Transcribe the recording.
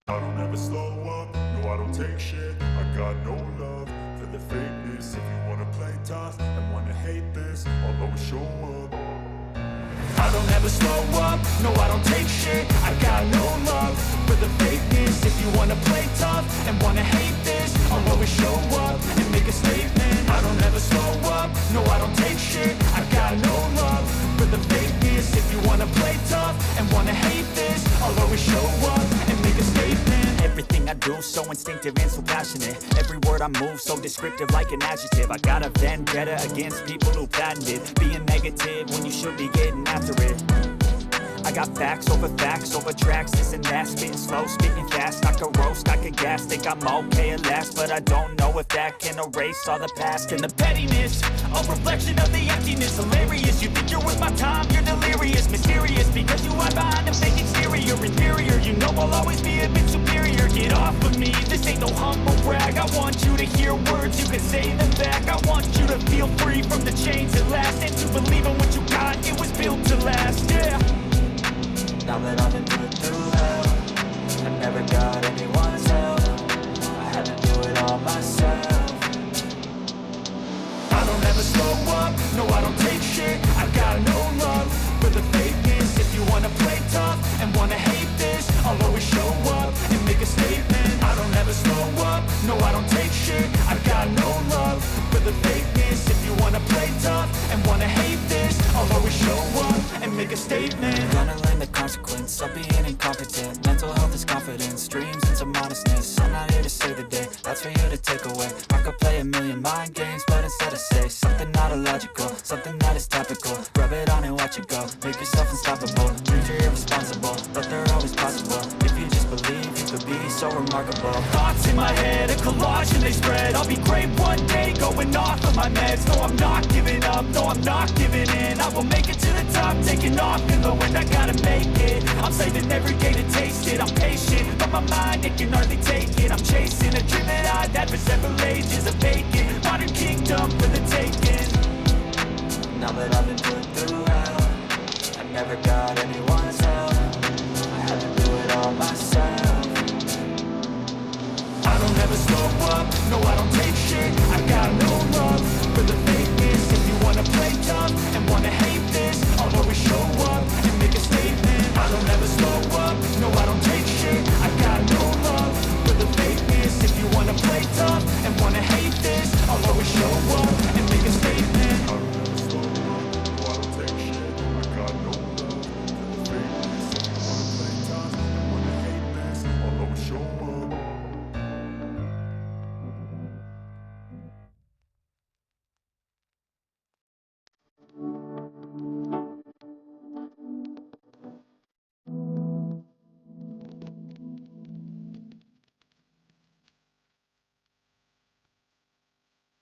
I don't ever slow up, no I don't take shit. I got no love for the fakeness. If you wanna play tough and wanna hate this, I'll always show up. I don't ever slow up, no I don't take shit. I got no love for the fakeness. If you wanna play tough and wanna hate this, I'll always show up and make a statement. I don't ever slow up, no I don't take shit. I got no love for the fakeness. If you wanna play tough and wanna hate this, I'll always show up and make a statement. Everything I do so instinctive and so passionate. Every word I move so descriptive like an adjective. I got a vendetta against people who patented being negative when you should be getting after it. I got facts over tracks, this and that. Spitting slow, speaking fast, I could roast, I could gas. Think I'm okay at last, but I don't know if that can erase all the past. And the pettiness, a reflection of the emptiness. Hilarious, you think you're worth my time, you're delirious. Mysterious, because you hide behind a fake exterior. Inferior, you know I'll always be a bit superior. Get off of me, this ain't no humble brag. I want you to hear words, you can say them back. I want you to feel free from the chains at last, and to believe in what you got, it was built to last, yeah. Now that I've been put through hell, I never got anyone's help. I had to do it all myself. I don't ever slow up, no I don't take shit. I got no love for the fakeness. If you wanna play tough and wanna hate this, I'll always show up and make a statement. I don't ever slow up, no I don't take shit. I got no love for the fakeness. If you wanna play tough and wanna hate this, I'll always show up and make a statement. Gonna learn the consequence of being incompetent. Mental health is confidence, dreams and some modestness. I'm not here to save the day, that's for you to take away. I could play a million mind games, but instead I say something not illogical, something that is topical. Rub it on and watch it go, make yourself unstoppable. Dreams are irresponsible, but they're always possible. If you just believe, you could be so remarkable. Thoughts in my head, a collage and they spread. I'll be great one day, going off of my meds. No, I'm not giving up, no, I'm not giving in. I will make it to the top, taking off in the wind. I gotta make it, I'm saving every day to taste it. I'm patient, but my mind, it can hardly take it. I'm chasing a dream that I've had for several ages. A vacant, modern kingdom for the taking. Now that I've been put through hell, I never got anyone's help. I had to do it all myself. I don't ever slow up, no I don't take shit. I got no love for the fakeness. If you wanna play tough